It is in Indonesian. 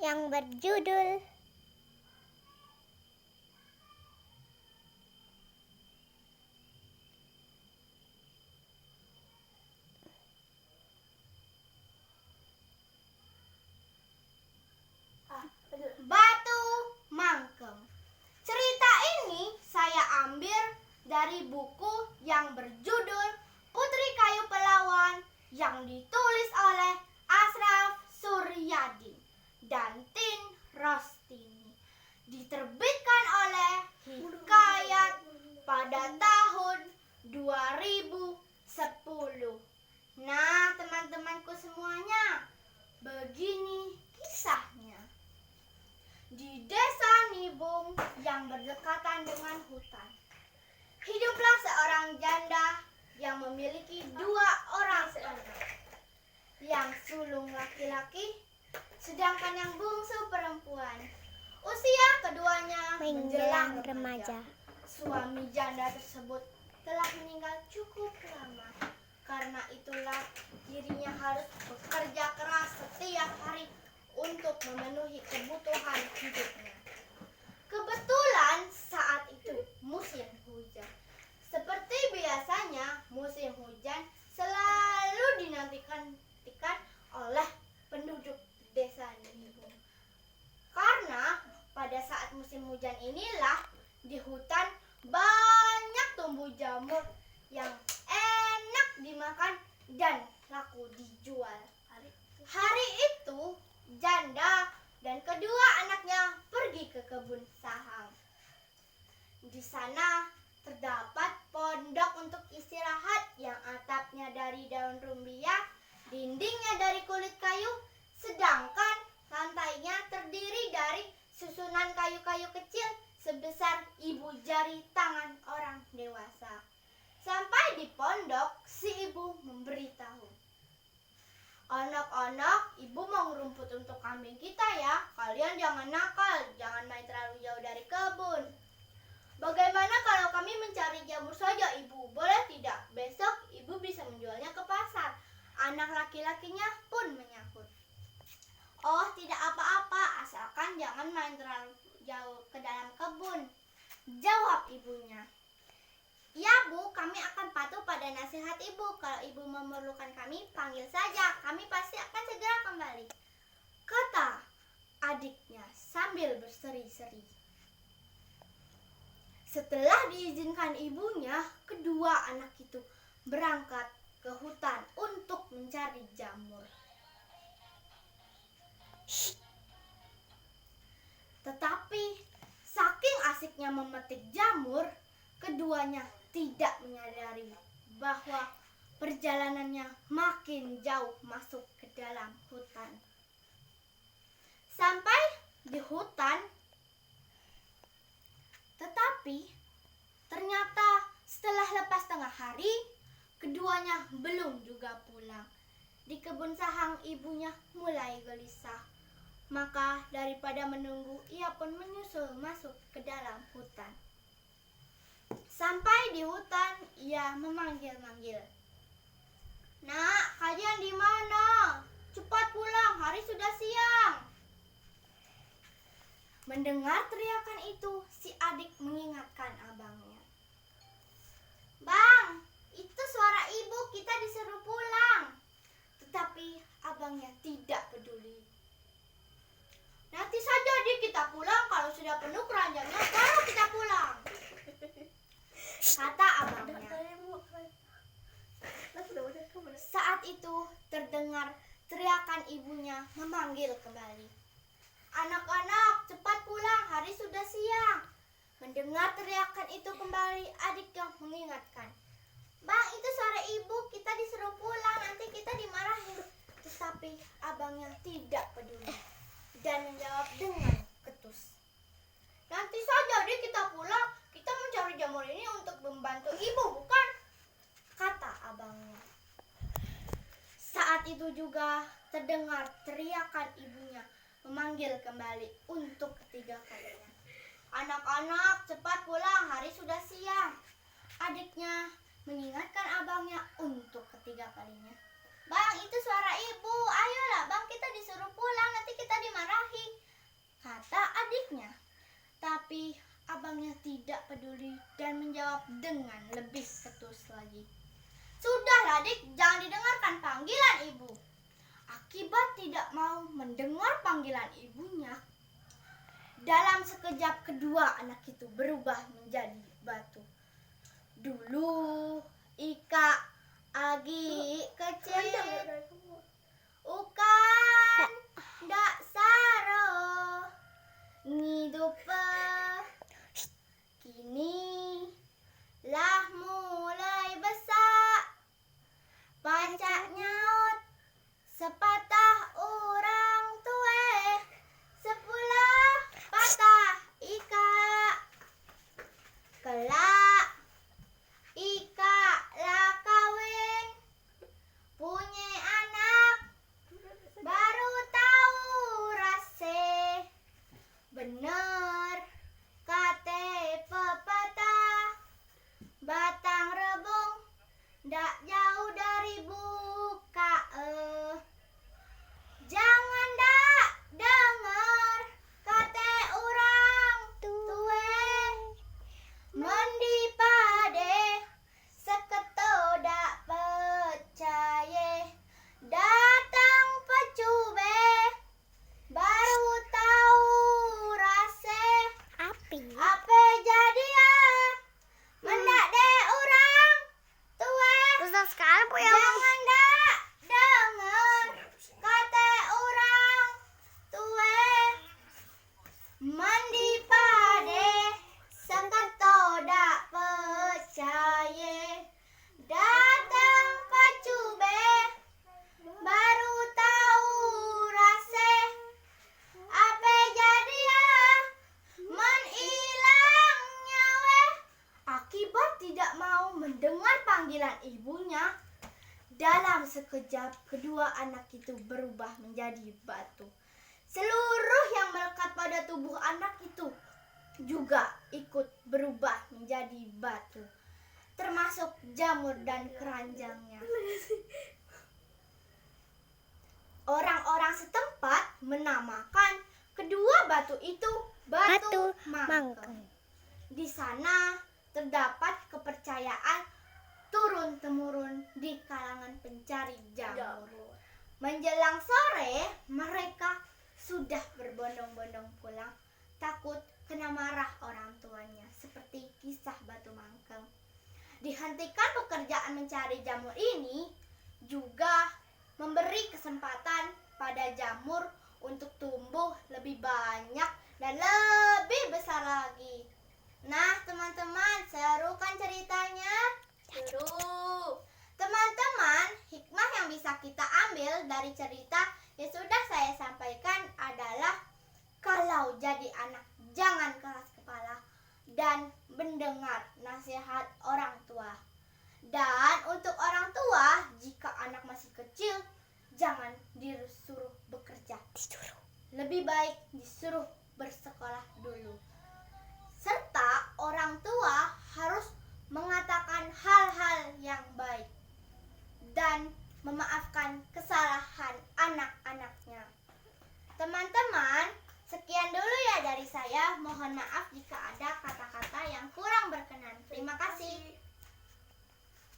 yang berjudul Batu Mangkem. Cerita ini saya ambil dari buku yang berjudul Putri Kayu Pelawan yang ditulis oleh Ashraf Suryadi dan Tin Rostini. Diterbitkan oleh Hikayat pada tahun 2010. Nah, teman-temanku semuanya, begini kisahnya. Di desa Nibung yang berdekatan dengan hutan, hiduplah seorang janda yang memiliki 2 orang anak. Yang sulung laki-laki, sedangkan yang bungsu perempuan. Usia keduanya menjelang remaja. Suami janda tersebut telah meninggal cukup lama. Karena itulah dirinya harus bekerja keras setiap hari untuk memenuhi kebutuhan hidupnya. Kebetulan saat itu musim hujan. Seperti biasanya, musim hujan selalu dinantikan oleh penduduk desa Nibung. Karena pada saat musim hujan inilah di hutan banyak tumbuh jamur yang enak dimakan dan laku dijual. Hari itu janda dan kedua anaknya pergi ke kebun sahang. Di sana terdapat pondok untuk istirahat yang atapnya dari daun rumbia, dindingnya dari kulit kayu, sedangkan lantainya terdiri dari susunan kayu-kayu kecil sebesar ibu jari tangan orang dewasa. Sampai di pondok, si ibu memberitahu, "Anak-anak, ibu mau ngerumput untuk kambing kita ya. Kalian jangan nakal, jangan main terlalu jauh dari kebun. Bagaimana kalau kami mencari jamur saja, ibu? Boleh tidak? Besok ibu bisa menjualnya ke pasar." Anak laki-lakinya pun menyahut, "Oh, tidak apa-apa, asalkan jangan main terlalu jauh ke dalam kebun," jawab ibunya. "Ya Bu, kami akan patuh pada nasihat ibu. Kalau ibu memerlukan kami, panggil saja. Kami pasti akan segera kembali," kata adiknya sambil berseri-seri. Setelah diizinkan ibunya, kedua anak itu berangkat ke hutan untuk mencari jamur. Tetapi saking asiknya memetik jamur, keduanya tidak menyadari bahwa perjalanannya makin jauh masuk ke dalam hutan. Sampai di hutan, tetapi ternyata setelah lepas tengah hari, keduanya belum juga pulang. Di kebun sahang ibunya mulai gelisah. Maka daripada menunggu, ia pun menyusul masuk ke dalam hutan. Sampai di hutan, ia memanggil-manggil, "Nak, kalian di mana? Cepat pulang, hari sudah siang." Mendengar teriakan itu, si adik mengingatkan abangnya, "Bang, itu suara ibu, kita disuruh pulang." Tetapi abangnya tidak peduli. "Nanti saja kita pulang, kalau sudah penuh keranjangnya baru kita pulang," kata abangnya. Saat itu terdengar teriakan ibunya memanggil kembali, "Anak-anak, cepat pulang, hari sudah siang." Mendengar teriakan itu kembali, adiknya mengingatkan, "Bang, itu suara ibu, kita disuruh pulang, nanti kita dimarahin." Tetapi abangnya tidak peduli dan menjawab dengan ketus, "Nanti saja kita pulang, kita mencari jamur ini untuk membantu ibu, bukan?" kata abangnya. Saat itu juga terdengar teriakan ibunya memanggil kembali untuk ketiga kalinya, "Anak-anak, cepat pulang, hari sudah siang." Adiknya mengingatkan abangnya untuk ketiga kalinya, Bang, itu suara ibu. Ayolah bang, kita disuruh pulang, nanti kita dimarahi, kata adiknya. Tapi abangnya tidak peduli dan menjawab dengan lebih ketus lagi. Sudahlah dik, jangan didengarkan panggilan ibu. Akibat tidak mau mendengar panggilan ibunya, dalam sekejap kedua anak itu berubah menjadi batu. Dulu Ika Agi kecil ukan dak saro ngidup kini lah mulai besar pancak nyaut sepatah orang tue sepulah patah Ika kelak Ika lah kawin punya anak baru tahu rase bener kate pepatah batang rebung dak jauh dari buka jangan dak denger kate orang tue mendi pade seketo dak percaya datang pecube baru tahu rase ape jadi mendak de orang tue Susah sekali Bu ya. jangan dak denger kate orang tue mandi pade seketo dak percaya datang pecube baru tahu rase ape jadi men ilang nyawe. Akibat tidak mau mendengar panggilan ibunya, dalam sekejap kedua anak itu berubah menjadi batu. Seluruh yang melekat pada tubuh anak itu juga ikut berubah menjadi batu, termasuk jamur dan keranjangnya. Orang-orang setempat menamakan kedua batu itu batu mangkeng. Di sana terdapat kepercayaan turun-temurun di kalangan pencari jamur. Menjelang sore, mereka sudah berbondong-bondong pulang, takut kena marah orang tuanya, seperti kisah batu mangkeng. Dihentikan pekerjaan mencari jamur ini juga memberi kesempatan pada jamur untuk tumbuh lebih banyak dan lebih besar lagi. Nah teman-teman, seru kan ceritanya? Seru. Teman-teman, hikmah yang bisa kita ambil dari cerita yang sudah saya sampaikan adalah kalau jadi anak jangan keras kepala dan mendengar nasihat orang tua. Dan untuk orang tua, jika anak masih kecil, jangan disuruh bekerja. Lebih baik disuruh bersekolah dulu. Serta orang tua harus mengatakan hal-hal yang baik dan memaafkan kesalahan anak-anaknya. Teman-teman, sekian dulu ya dari saya. Mohon maaf jika